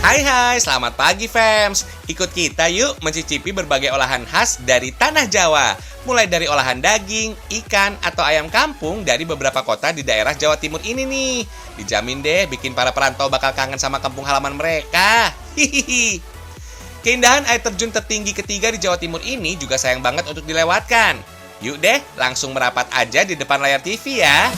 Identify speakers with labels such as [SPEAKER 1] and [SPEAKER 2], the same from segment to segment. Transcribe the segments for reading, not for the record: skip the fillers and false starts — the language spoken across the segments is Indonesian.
[SPEAKER 1] Hai, selamat pagi fams. Ikut kita yuk mencicipi berbagai olahan khas dari tanah Jawa. Mulai dari olahan daging, ikan, atau ayam kampung dari beberapa kota di daerah Jawa Timur ini nih. Dijamin deh bikin para perantau bakal kangen sama kampung halaman mereka. Hihihi. Keindahan air terjun tertinggi ketiga di Jawa Timur ini juga sayang banget untuk dilewatkan. Yuk deh, langsung merapat aja di depan layar TV ya.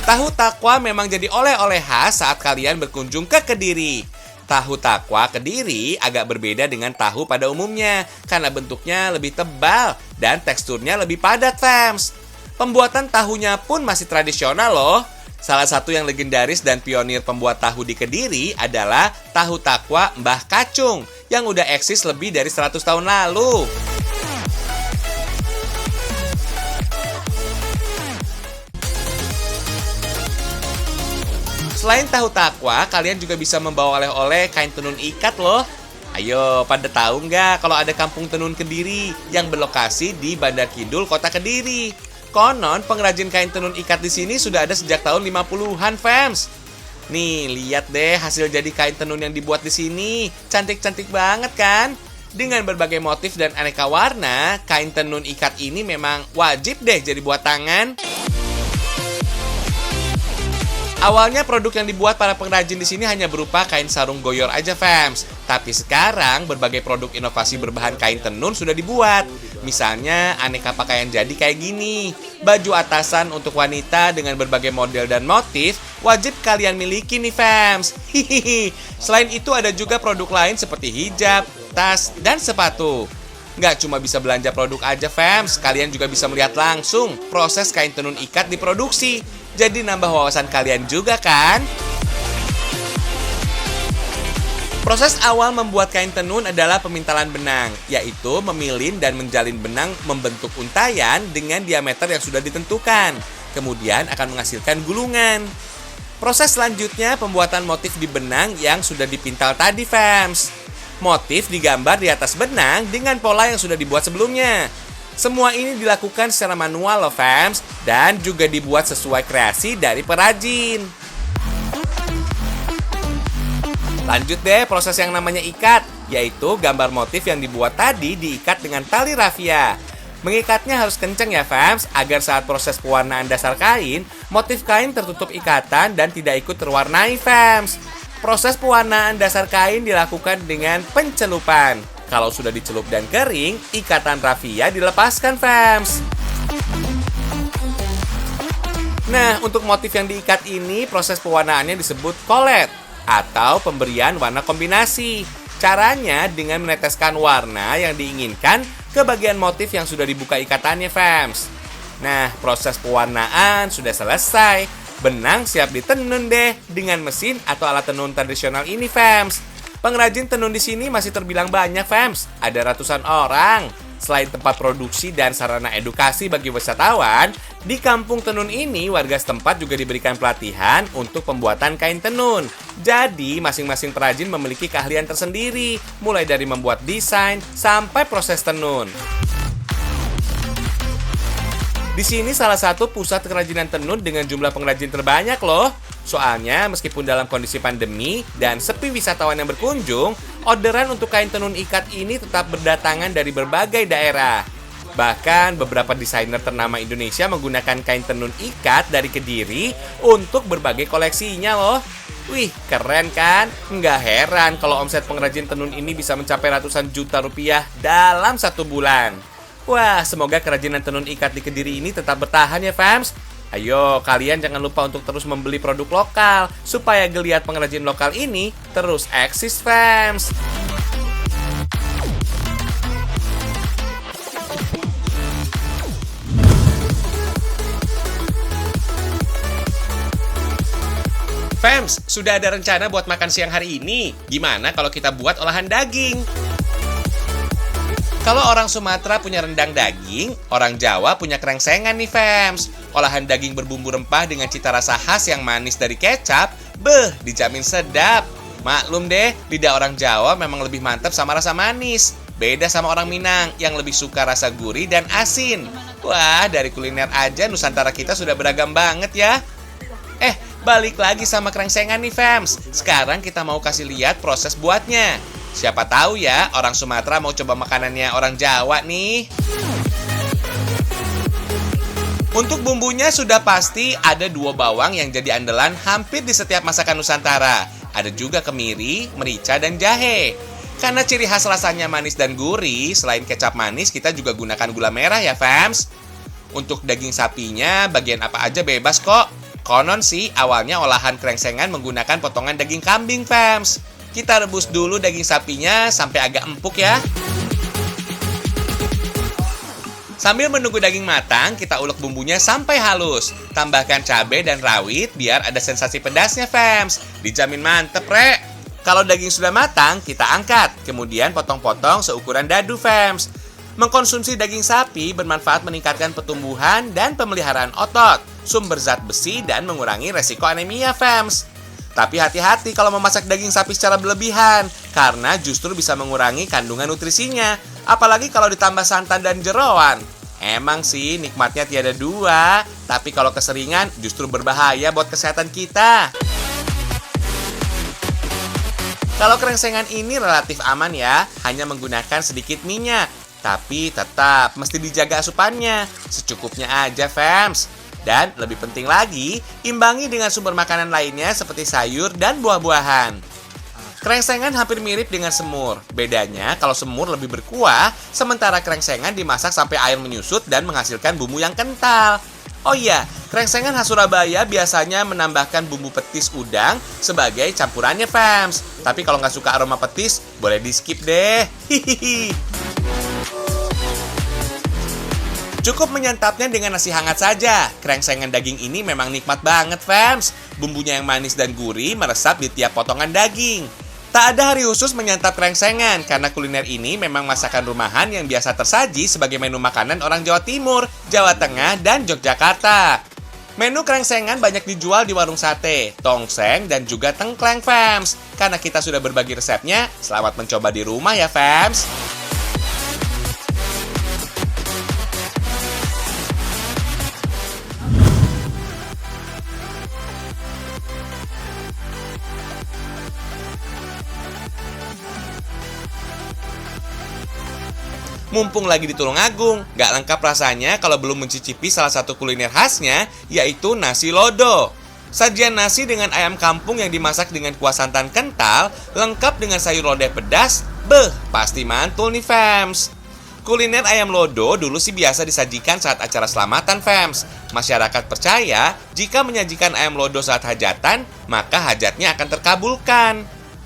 [SPEAKER 1] Tahu takwa memang jadi oleh-oleh khas saat kalian berkunjung ke Kediri. Tahu takwa Kediri agak berbeda dengan tahu pada umumnya karena bentuknya lebih tebal dan teksturnya lebih padat, fams. Pembuatan tahunya pun masih tradisional loh. Salah satu yang legendaris dan pionir pembuat tahu di Kediri adalah tahu takwa Mbah Kacung yang udah eksis lebih dari 100 tahun lalu. Selain tahu takwa, kalian juga bisa membawa oleh-oleh kain tenun ikat loh. Ayo, pada tahu nggak kalau ada kampung tenun Kediri yang berlokasi di Bandar Kidul, Kota Kediri? Konon, pengrajin kain tenun ikat di sini sudah ada sejak tahun 50-an, fams. Nih, lihat deh hasil jadi kain tenun yang dibuat di sini. Cantik-cantik banget kan? Dengan berbagai motif dan aneka warna, kain tenun ikat ini memang wajib deh jadi buat tangan. Awalnya produk yang dibuat para pengrajin di sini hanya berupa kain sarung goyor aja, fams. Tapi sekarang berbagai produk inovasi berbahan kain tenun sudah dibuat. Misalnya aneka pakaian jadi kayak gini. Baju atasan untuk wanita dengan berbagai model dan motif wajib kalian miliki nih, fams. Hihihi. Selain itu ada juga produk lain seperti hijab, tas, dan sepatu. Nggak cuma bisa belanja produk aja, fams. Kalian juga bisa melihat langsung proses kain tenun ikat diproduksi. Jadi nambah wawasan kalian juga kan? Proses awal membuat kain tenun adalah pemintalan benang, yaitu memilin dan menjalin benang membentuk untayan dengan diameter yang sudah ditentukan. Kemudian akan menghasilkan gulungan. Proses selanjutnya pembuatan motif di benang yang sudah dipintal tadi, fams. Motif digambar di atas benang dengan pola yang sudah dibuat sebelumnya. Semua ini dilakukan secara manual loh, fams, dan juga dibuat sesuai kreasi dari perajin. Lanjut deh proses yang namanya ikat, yaitu gambar motif yang dibuat tadi diikat dengan tali rafia. Mengikatnya harus kencang ya, fams, agar saat proses pewarnaan dasar kain, motif kain tertutup ikatan dan tidak ikut terwarnai, fams. Proses pewarnaan dasar kain dilakukan dengan pencelupan. Kalau sudah dicelup dan kering, ikatan rafia dilepaskan, fams. Nah, untuk motif yang diikat ini, proses pewarnaannya disebut kolet atau pemberian warna kombinasi. Caranya dengan meneteskan warna yang diinginkan ke bagian motif yang sudah dibuka ikatannya, fams. Nah, proses pewarnaan sudah selesai. Benang siap ditenun deh dengan mesin atau alat tenun tradisional ini, fams. Pengrajin tenun di sini masih terbilang banyak, fams. Ada ratusan orang. Selain tempat produksi dan sarana edukasi bagi wisatawan, di kampung tenun ini warga setempat juga diberikan pelatihan untuk pembuatan kain tenun. Jadi, masing-masing perajin memiliki keahlian tersendiri, mulai dari membuat desain sampai proses tenun. Di sini salah satu pusat kerajinan tenun dengan jumlah pengrajin terbanyak loh. Soalnya meskipun dalam kondisi pandemi dan sepi wisatawan yang berkunjung, orderan untuk kain tenun ikat ini tetap berdatangan dari berbagai daerah. Bahkan beberapa desainer ternama Indonesia menggunakan kain tenun ikat dari Kediri untuk berbagai koleksinya loh. Wih, keren kan? Nggak heran kalau omset pengrajin tenun ini bisa mencapai ratusan juta rupiah dalam 1 bulan. Wah, semoga kerajinan tenun ikat di Kediri ini tetap bertahan ya, fams. Ayo, kalian jangan lupa untuk terus membeli produk lokal supaya geliat pengrajin lokal ini terus eksis, fams. Fams, sudah ada rencana buat makan siang hari ini? Gimana kalau kita buat olahan daging? Kalau orang Sumatera punya rendang daging, orang Jawa punya krengsengan nih fams. Olahan daging berbumbu rempah dengan cita rasa khas yang manis dari kecap, dijamin sedap. Maklum deh, lidah orang Jawa memang lebih mantap sama rasa manis. Beda sama orang Minang yang lebih suka rasa gurih dan asin. Wah, dari kuliner aja Nusantara kita sudah beragam banget ya. Balik lagi sama krengsengan nih fams. Sekarang kita mau kasih lihat proses buatnya. Siapa tahu ya orang Sumatera mau coba makanannya orang Jawa nih. Untuk bumbunya sudah pasti ada 2 bawang yang jadi andalan hampir di setiap masakan Nusantara. Ada juga kemiri, merica, dan jahe. Karena ciri khas rasanya manis dan gurih, selain kecap manis kita juga gunakan gula merah ya fams. Untuk daging sapinya bagian apa aja bebas kok. Konon sih awalnya olahan krengsengan menggunakan potongan daging kambing fams. Kita rebus dulu daging sapinya sampai agak empuk ya. Sambil menunggu daging matang, kita ulek bumbunya sampai halus. Tambahkan cabai dan rawit biar ada sensasi pedasnya fams. Dijamin mantep rek. Kalau daging sudah matang, kita angkat. Kemudian potong-potong seukuran dadu fams. Mengkonsumsi daging sapi bermanfaat meningkatkan pertumbuhan dan pemeliharaan otot, sumber zat besi, dan mengurangi resiko anemia fams. Tapi hati-hati kalau memasak daging sapi secara berlebihan, karena justru bisa mengurangi kandungan nutrisinya, apalagi kalau ditambah santan dan jeroan. Emang sih nikmatnya tiada dua, tapi kalau keseringan justru berbahaya buat kesehatan kita. Kalau krengsengan ini relatif aman ya, hanya menggunakan sedikit minyak. Tapi tetap mesti dijaga asupannya, secukupnya aja fams. Dan lebih penting lagi, imbangi dengan sumber makanan lainnya seperti sayur dan buah-buahan. Krengsengan hampir mirip dengan semur. Bedanya kalau semur lebih berkuah, sementara krengsengan dimasak sampai air menyusut dan menghasilkan bumbu yang kental. Oh iya, krengsengan khas Surabaya biasanya menambahkan bumbu petis udang sebagai campurannya fams. Tapi kalau nggak suka aroma petis, boleh di skip deh. Hihihi. Cukup menyantapnya dengan nasi hangat saja. Krengsengan daging ini memang nikmat banget fams. Bumbunya yang manis dan gurih meresap di tiap potongan daging. Tak ada hari khusus menyantap krengsengan karena kuliner ini memang masakan rumahan yang biasa tersaji sebagai menu makanan orang Jawa Timur, Jawa Tengah, dan Yogyakarta. Menu krengsengan banyak dijual di warung sate, tongseng, dan juga tengkleng fams. Karena kita sudah berbagi resepnya, selamat mencoba di rumah ya fams. Mumpung lagi di Tulungagung, gak lengkap rasanya kalau belum mencicipi salah satu kuliner khasnya, yaitu nasi lodo. Sajian nasi dengan ayam kampung yang dimasak dengan kuah santan kental, lengkap dengan sayur lodeh pedas, pasti mantul nih fams. Kuliner ayam lodo dulu sih biasa disajikan saat acara selamatan fams. Masyarakat percaya, jika menyajikan ayam lodo saat hajatan, maka hajatnya akan terkabulkan.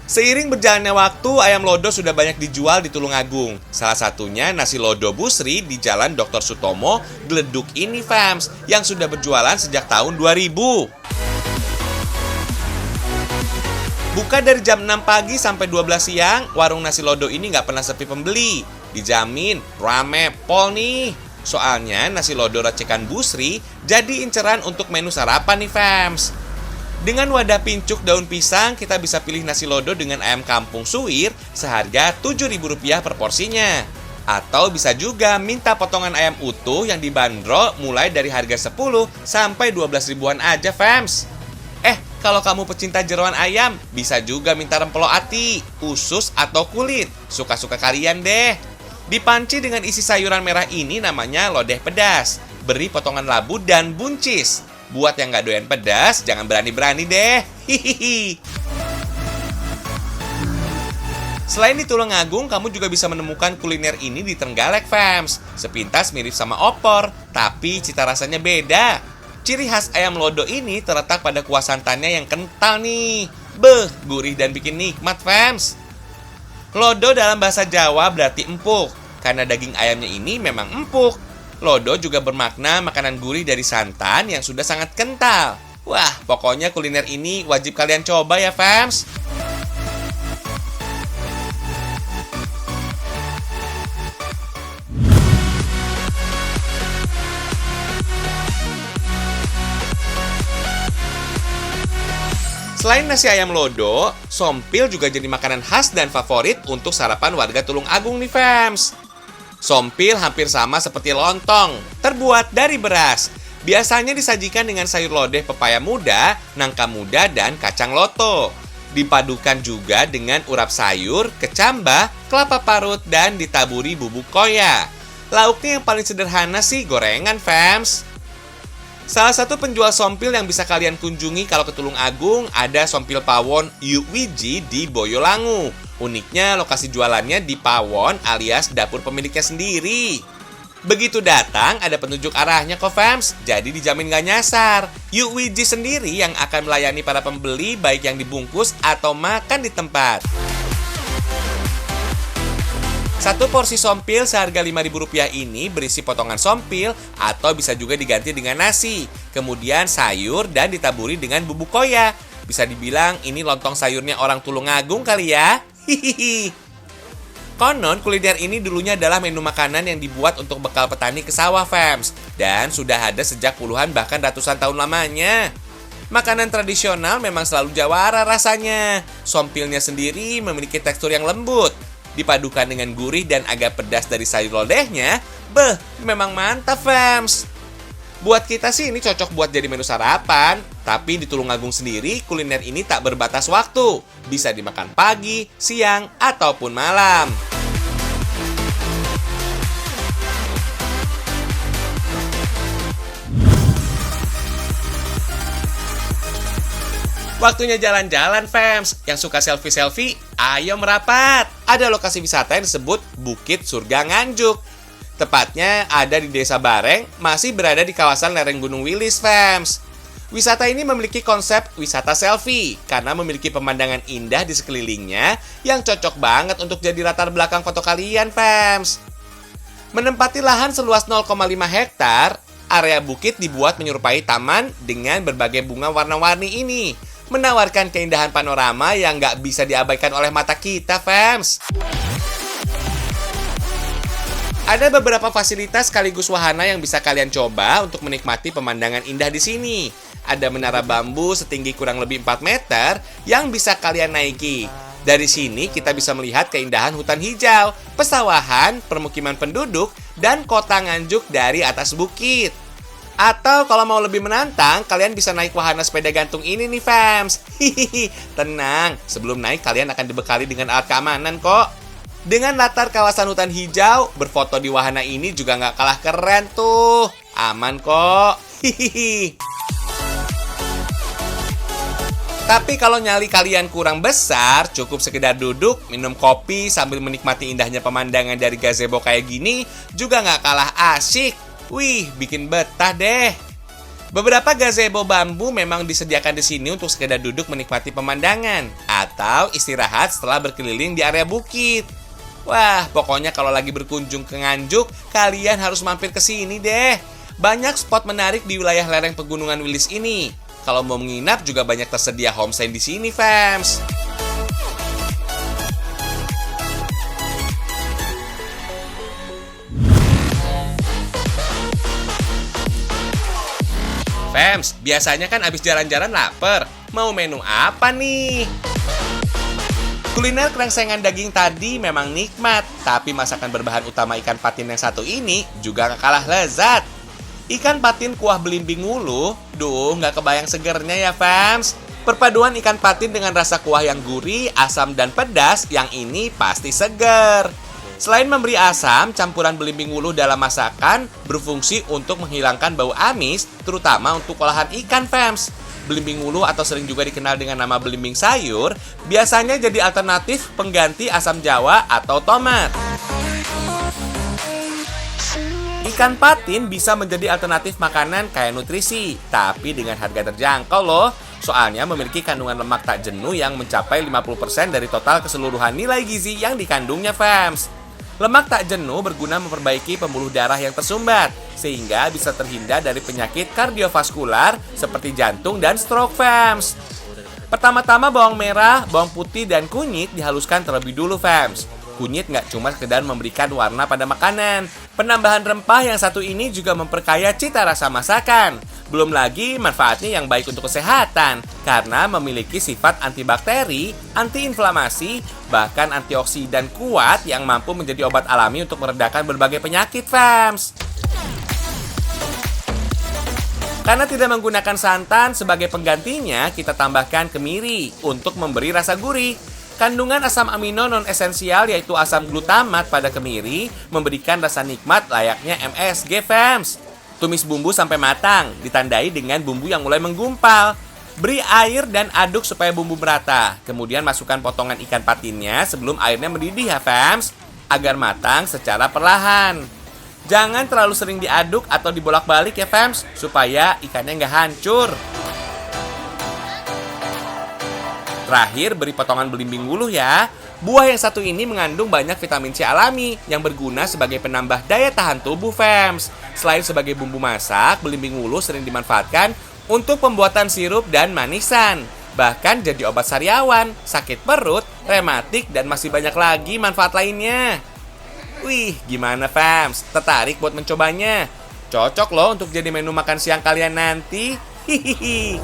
[SPEAKER 1] Seiring berjalannya waktu, ayam lodo sudah banyak dijual di Tulungagung. Salah satunya nasi lodo Busri di Jalan Dr. Sutomo, Gleduk ini fams, yang sudah berjualan sejak tahun 2000. Buka dari jam 6 pagi sampai 12 siang, warung nasi lodo ini nggak pernah sepi pembeli. Dijamin, rame pol nih. Soalnya nasi lodo racikan Busri jadi inceran untuk menu sarapan nih fams. Dengan wadah pincuk daun pisang, kita bisa pilih nasi lodo dengan ayam kampung suwir seharga Rp7.000 per porsinya. Atau bisa juga minta potongan ayam utuh yang dibanderol mulai dari harga 10 sampai 12 ribuan aja fams. Kalau kamu pecinta jeroan ayam, bisa juga minta rempelo ati, usus atau kulit. Suka-suka kalian deh. Dipanci dengan isi sayuran merah ini namanya lodeh pedas. Beri potongan labu dan buncis. Buat yang nggak doyan pedas, jangan berani-berani deh. Hihihi. Selain di Tulungagung, kamu juga bisa menemukan kuliner ini di Trenggalek fams. Sepintas mirip sama opor, tapi cita rasanya beda. Ciri khas ayam lodo ini terletak pada kuah santannya yang kental nih. Gurih dan bikin nikmat fams. Lodo dalam bahasa Jawa berarti empuk. Karena daging ayamnya ini memang empuk. Lodo juga bermakna makanan gurih dari santan yang sudah sangat kental. Wah, pokoknya kuliner ini wajib kalian coba ya fams. Selain nasi ayam lodo, sompil juga jadi makanan khas dan favorit untuk sarapan warga Tulungagung nih fams. Sompil hampir sama seperti lontong, terbuat dari beras. Biasanya disajikan dengan sayur lodeh pepaya muda, nangka muda, dan kacang loto. Dipadukan juga dengan urap sayur, kecambah, kelapa parut, dan ditaburi bubuk koya. Lauknya yang paling sederhana sih gorengan, fams. Salah satu penjual sompil yang bisa kalian kunjungi kalau ke Tulungagung ada Sompil Pawon Yuwiji di Boyolangu. Uniknya lokasi jualannya di pawon alias dapur pemiliknya sendiri. Begitu datang ada petunjuk arahnya kok fams, jadi dijamin gak nyasar. Yuwiji sendiri yang akan melayani para pembeli baik yang dibungkus atau makan di tempat. Satu porsi sompil seharga Rp5.000 ini berisi potongan sompil atau bisa juga diganti dengan nasi. Kemudian sayur dan ditaburi dengan bubuk koya. Bisa dibilang ini lontong sayurnya orang Tulungagung kali ya. Hihihi. Konon kuliner ini dulunya adalah menu makanan yang dibuat untuk bekal petani ke sawah fams. Dan sudah ada sejak puluhan bahkan ratusan tahun lamanya. Makanan tradisional memang selalu jawara rasanya. Sompilnya sendiri memiliki tekstur yang lembut. Dipadukan dengan gurih dan agak pedas dari sayur lodehnya, memang mantap fams. Buat kita sih ini cocok buat jadi menu sarapan, tapi di Tulungagung sendiri kuliner ini tak berbatas waktu. Bisa dimakan pagi, siang, ataupun malam. Waktunya jalan-jalan fams. Yang suka selfie-selfie, ayo merapat. Ada lokasi wisata yang disebut Bukit Surga Nganjuk. Tepatnya ada di Desa Bareng, masih berada di kawasan lereng Gunung Wilis fams. Wisata ini memiliki konsep wisata selfie karena memiliki pemandangan indah di sekelilingnya yang cocok banget untuk jadi latar belakang foto kalian fams. Menempati lahan seluas 0,5 hektar, area bukit dibuat menyerupai taman dengan berbagai bunga warna-warni ini. Menawarkan keindahan panorama yang nggak bisa diabaikan oleh mata kita, fams. Ada beberapa fasilitas sekaligus wahana yang bisa kalian coba untuk menikmati pemandangan indah di sini. Ada menara bambu setinggi kurang lebih 4 meter yang bisa kalian naiki. Dari sini kita bisa melihat keindahan hutan hijau, pesawahan, permukiman penduduk, dan kota Nganjuk dari atas bukit. Atau kalau mau lebih menantang, kalian bisa naik wahana sepeda gantung ini nih fams. Hihihi, tenang, sebelum naik kalian akan dibekali dengan alat keamanan kok. Dengan latar kawasan hutan hijau, berfoto di wahana ini juga nggak kalah keren tuh. Aman kok. Hihihi. Tapi kalau nyali kalian kurang besar, cukup sekedar duduk, minum kopi sambil menikmati indahnya pemandangan dari gazebo kayak gini juga nggak kalah asyik. Wih, bikin betah deh. Beberapa gazebo bambu memang disediakan di sini untuk sekedar duduk menikmati pemandangan atau istirahat setelah berkeliling di area bukit. Wah, pokoknya kalau lagi berkunjung ke Nganjuk, kalian harus mampir ke sini deh. Banyak spot menarik di wilayah lereng pegunungan Wilis ini. Kalau mau menginap juga banyak tersedia homestay di sini, fams. Fams, biasanya kan abis jalan-jalan lapar. Mau menu apa nih? Kuliner krengsengan daging tadi memang nikmat, tapi masakan berbahan utama ikan patin yang satu ini juga gak kalah lezat. Ikan patin kuah belimbing wuluh, gak kebayang segernya ya fams. Perpaduan ikan patin dengan rasa kuah yang gurih, asam dan pedas, yang ini pasti seger. Selain memberi asam, campuran belimbing wuluh dalam masakan berfungsi untuk menghilangkan bau amis, terutama untuk olahan ikan fams. Belimbing wuluh atau sering juga dikenal dengan nama belimbing sayur, biasanya jadi alternatif pengganti asam jawa atau tomat. Ikan patin bisa menjadi alternatif makanan kaya nutrisi, tapi dengan harga terjangkau loh. Soalnya memiliki kandungan lemak tak jenuh yang mencapai 50% dari total keseluruhan nilai gizi yang dikandungnya fams. Lemak tak jenuh berguna memperbaiki pembuluh darah yang tersumbat, sehingga bisa terhindar dari penyakit kardiovaskular seperti jantung dan stroke fams. Pertama-tama bawang merah, bawang putih, dan kunyit dihaluskan terlebih dulu fams. kunyit nggak cuma sekedar memberikan warna pada makanan. Penambahan rempah yang satu ini juga memperkaya cita rasa masakan. Belum lagi manfaatnya yang baik untuk kesehatan, karena memiliki sifat antibakteri, antiinflamasi, bahkan antioksidan kuat yang mampu menjadi obat alami untuk meredakan berbagai penyakit, fams. Karena tidak menggunakan santan sebagai penggantinya, kita tambahkan kemiri untuk memberi rasa gurih. Kandungan asam amino non-esensial yaitu asam glutamat pada kemiri memberikan rasa nikmat layaknya MSG, fams. Tumis bumbu sampai matang, ditandai dengan bumbu yang mulai menggumpal. Beri air dan aduk supaya bumbu merata. Kemudian masukkan potongan ikan patinnya sebelum airnya mendidih ya, fams, agar matang secara perlahan. Jangan terlalu sering diaduk atau dibolak-balik ya, fams, supaya ikannya nggak hancur. Terakhir, beri potongan belimbing wuluh ya. Buah yang satu ini mengandung banyak vitamin C alami yang berguna sebagai penambah daya tahan tubuh, fams. Selain sebagai bumbu masak, belimbing wuluh sering dimanfaatkan untuk pembuatan sirup dan manisan. Bahkan jadi obat sariawan, sakit perut, rematik, dan masih banyak lagi manfaat lainnya. Wih, gimana, fams? Tertarik buat mencobanya? Cocok loh untuk jadi menu makan siang kalian nanti. Hihihi.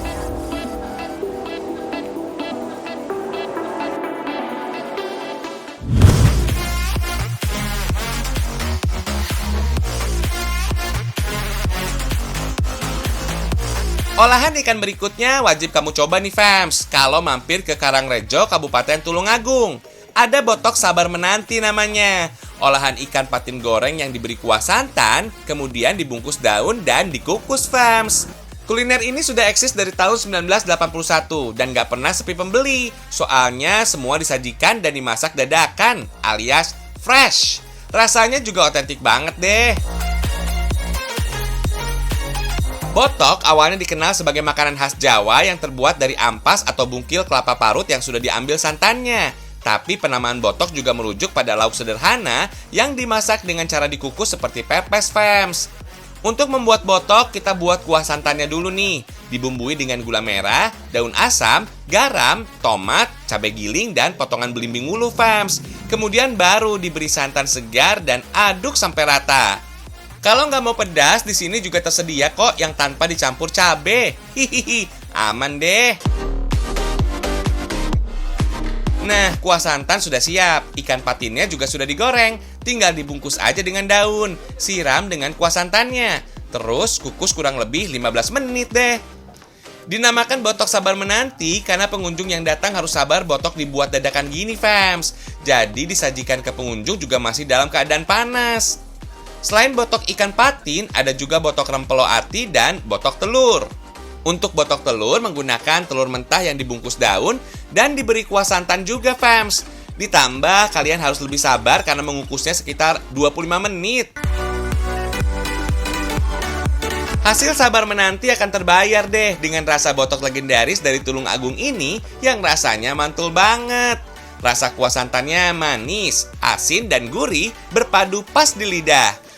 [SPEAKER 1] Olahan ikan berikutnya wajib kamu coba nih, fams, kalau mampir ke Karangrejo, Kabupaten Tulungagung. Ada botok sabar menanti namanya. Olahan ikan patin goreng yang diberi kuah santan, kemudian dibungkus daun dan dikukus, fams. Kuliner ini sudah eksis dari tahun 1981 dan gak pernah sepi pembeli. Soalnya semua disajikan dan dimasak dadakan, alias fresh. Rasanya juga otentik banget deh. Botok awalnya dikenal sebagai makanan khas Jawa yang terbuat dari ampas atau bungkil kelapa parut yang sudah diambil santannya. Tapi penamaan botok juga merujuk pada lauk sederhana yang dimasak dengan cara dikukus seperti pepes, fams. Untuk membuat botok, kita buat kuah santannya dulu nih. Dibumbui dengan gula merah, daun asam, garam, tomat, cabai giling, dan potongan belimbing wuluh, fams. Kemudian baru diberi santan segar dan aduk sampai rata. Kalau nggak mau pedas, di sini juga tersedia kok yang tanpa dicampur cabai. Hihihi, aman deh. Nah, kuah santan sudah siap. Ikan patinnya juga sudah digoreng. Tinggal dibungkus aja dengan daun. Siram dengan kuah santannya. Terus kukus kurang lebih 15 menit deh. Dinamakan botok sabar menanti karena pengunjung yang datang harus sabar botok dibuat dadakan gini, fams. Jadi disajikan ke pengunjung juga masih dalam keadaan panas. Selain botok ikan patin, ada juga botok rempelo ati dan botok telur. Untuk botok telur menggunakan telur mentah yang dibungkus daun dan diberi kuah santan juga, fams. Ditambah kalian harus lebih sabar karena mengukusnya sekitar 25 menit. Hasil sabar menanti akan terbayar deh dengan rasa botok legendaris dari Tulungagung ini yang rasanya mantul banget. Rasa kuah santannya manis, asin, dan gurih berpadu pas di lidah.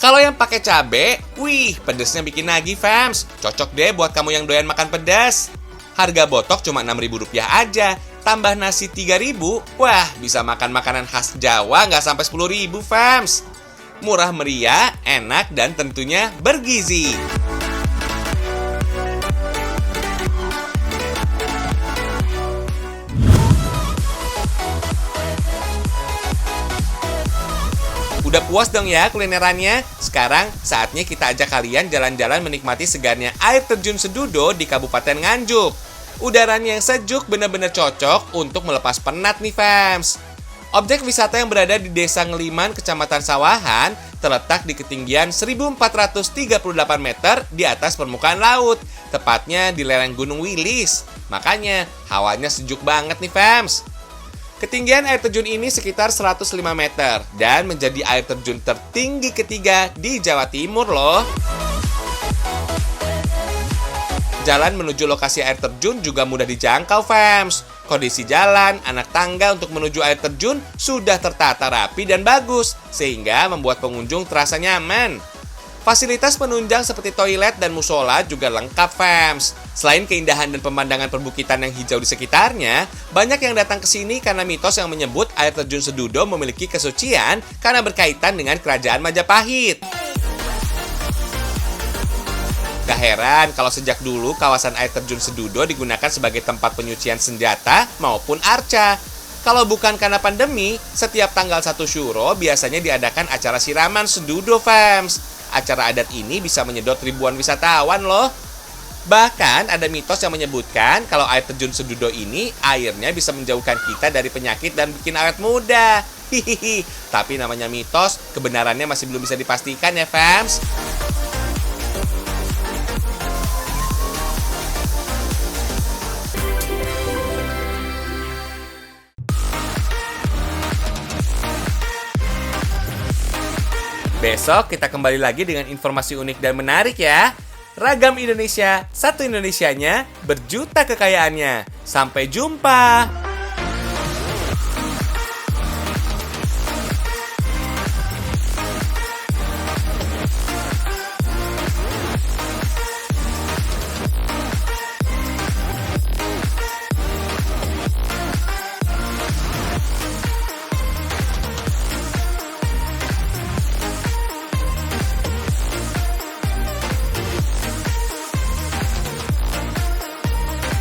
[SPEAKER 1] Kalau yang pakai cabe, wih, pedesnya bikin nagih, fams. Cocok deh buat kamu yang doyan makan pedas. Harga botok cuma Rp6.000 aja. Tambah nasi Rp3.000, wah, bisa makan makanan khas Jawa nggak sampai Rp10.000, fams. Murah meriah, enak, dan tentunya bergizi. Udah puas dong ya kulinerannya? Sekarang saatnya kita ajak kalian jalan-jalan menikmati segarnya air terjun Sedudo di Kabupaten Nganjuk. Udaranya yang sejuk benar-benar cocok untuk melepas penat nih, fams. Objek wisata yang berada di Desa Ngeliman, Kecamatan Sawahan, terletak di ketinggian 1438 meter di atas permukaan laut, tepatnya di lereng Gunung Wilis. Makanya hawanya sejuk banget nih, fams. Ketinggian air terjun ini sekitar 105 meter dan menjadi air terjun tertinggi ketiga di Jawa Timur loh. Jalan menuju lokasi air terjun juga mudah dijangkau, fams. Kondisi jalan, anak tangga untuk menuju air terjun sudah tertata rapi dan bagus, sehingga membuat pengunjung terasa nyaman. Fasilitas penunjang seperti toilet dan musola juga lengkap, fams. Selain keindahan dan pemandangan perbukitan yang hijau di sekitarnya, banyak yang datang ke sini karena mitos yang menyebut air terjun Sedudo memiliki kesucian karena berkaitan dengan kerajaan Majapahit. Gak heran kalau sejak dulu kawasan air terjun Sedudo digunakan sebagai tempat penyucian senjata maupun arca. Kalau bukan karena pandemi, setiap tanggal 1 Syuro biasanya diadakan acara siraman Sedudo, fams. Acara adat ini bisa menyedot ribuan wisatawan loh. Bahkan ada mitos yang menyebutkan kalau air terjun Sedudo ini airnya bisa menjauhkan kita dari penyakit dan bikin awet muda. Hihihi. Tapi namanya mitos, kebenarannya masih belum bisa dipastikan ya, fams. Besok kita kembali lagi dengan informasi unik dan menarik ya. Ragam Indonesia, satu Indonesianya, berjuta kekayaannya. Sampai jumpa.